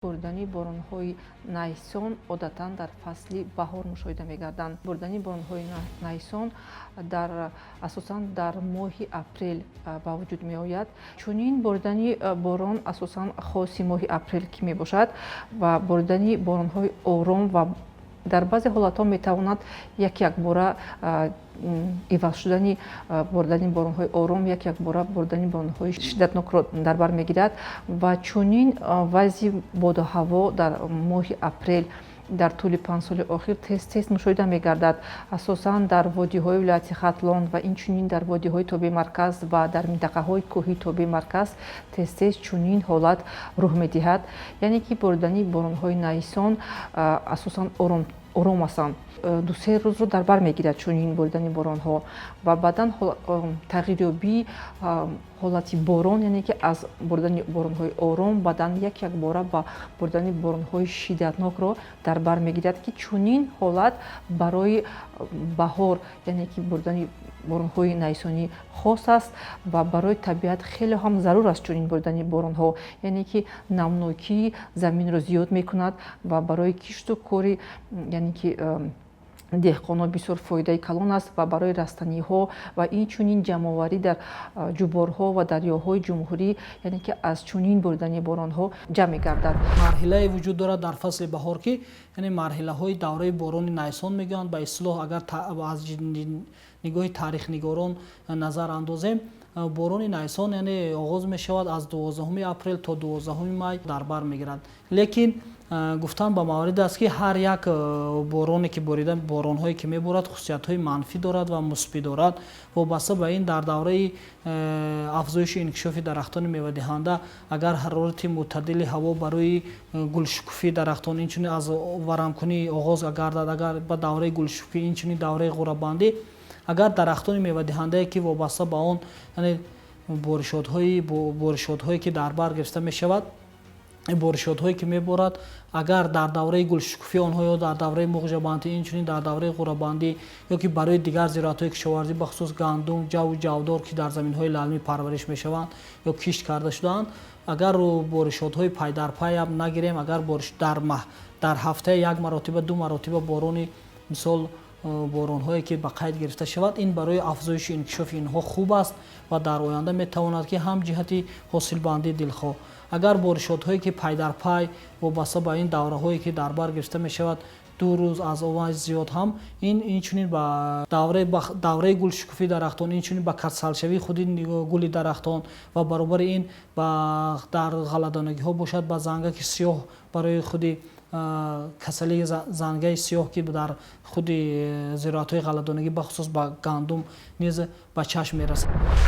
бурдани боронҳои найсон одатан дар фасли баҳор мушоҳида мегарданд. Бурдани боронҳои найсон асосан дар моҳи апрел ба вуҷуд меояд. Чунин бурдани борон асосан хоси моҳи апрел ки мебошад ва бурдани боронҳои ором ва дар баъзе ҳолатҳо метавонад як бора иваз шудани бурдани боронҳои ором як бора бурдани боронҳои шиддатнокро дар бар мегирад ва чунин вазъи боду ҳаво дар моҳи апрел дар тӯли 5 соли охир тез мушоҳида мегардад. Асосан дар водиҳои вилояти Хатлон ва инчунин дар водиҳои тобии марказ ва дар минтақаҳои кӯҳии тобии марказ тез чунин ҳолат рух медиҳад. Яъне ки бурдани боронҳои найсон асосан ором ҳастанд. 2-3 рӯзро дар бар мегирад чунин бурдани боронҳо ва баъдан тағйирёбии ҳолати борон, яъне ки аз бурдани боронҳои ором баъдан як бора ба бурдани боронҳои шиддатнокро дар бар мегирад ки чунин ҳолат барои баҳор, яъне ки бурдани боронҳои найсонӣ хос аст ва барои табиат хеле ҳам зарур аст чунин бурдани боронҳо, яъне ки намнокии заминро зиёд мекунад ва барои кишту кори яъне ки деҳқонон бисёр фоидаи калон аст ва барои растаниҳо ва инчунин ҷамъоварӣ дар ҷуборҳо ва дарёҳои ҷумҳурӣ, яъне ки аз чунин бурдани боронҳо ҷамъ мегардад. Марҳилае вуҷуд дорад дар фасли баҳор ки яъне марҳилаҳои давраи борони найсон мегӯянд. Ба ислоҳ агар аз нигоҳи таърихнигорон назар андозем, борони найсон яъне оғоз мешавад аз 12 апрел то 12 май дар бар мегирад. Лекин гуфтан ба маврид аст ки ҳар як бороне ки борида боронҳое ки меборад хусусиятҳои манфӣ дорад ва мусбит дорад. Вобаста ба ин дар давраи афзоиши инкишофи дарахтони мевадиҳанда агар ҳарорати мӯътадили ҳаво барои гулшукуфии дарахтон инчунин аз варамкунӣ оғоз гардад, агар ба давраи гулшукуфӣ инчунин давраи ғурабандӣ, агар дарахтони мевадиҳандае ки вобаста ба он яъне боришотҳое ки дар бар гирифта мешавад, боришотҳое ки меборад, агар дар давраи гулшукуфӣ онҳо ё дар давраи муғҷабандӣ инчунин дар давраи ғурабандӣ ё ки барои дигар зироатҳои кишоварзӣ бахусус гандум, ҷаву ҷавдор ки дар заминҳои лалмӣ парвариш мешаванд ё кишт карда шудаанд, агар боришотҳои пайдарпай нагирем, агар дар ҳафтае 1 маротиба 2 маротиба борони мисол боронҳое ки ба қайд гирифта шавад, ин барои афзоиши инкишофи инҳо хуб аст ва дар оянда метавонад ки ҳам ҷиҳати ҳосилбандии дилхоҳ, агар боришотҳое ки пайдарпай вобаста ба ин давраҳое ки дар бар гирифта мешавад 2 рӯз аз он зиёд ҳам, инчунин ба давраи гулшукуфии дарахтон, инчунин ба касалшавии худи гули дарахтон ва баробари ин дар ғалладонагиҳо бошад ба зангаки сиёҳ барои худи касалии зангаи сиёҳ ки дар худи зироатҳои ғалладонагӣ бахусус ба гандум низ ба чашм мерасад.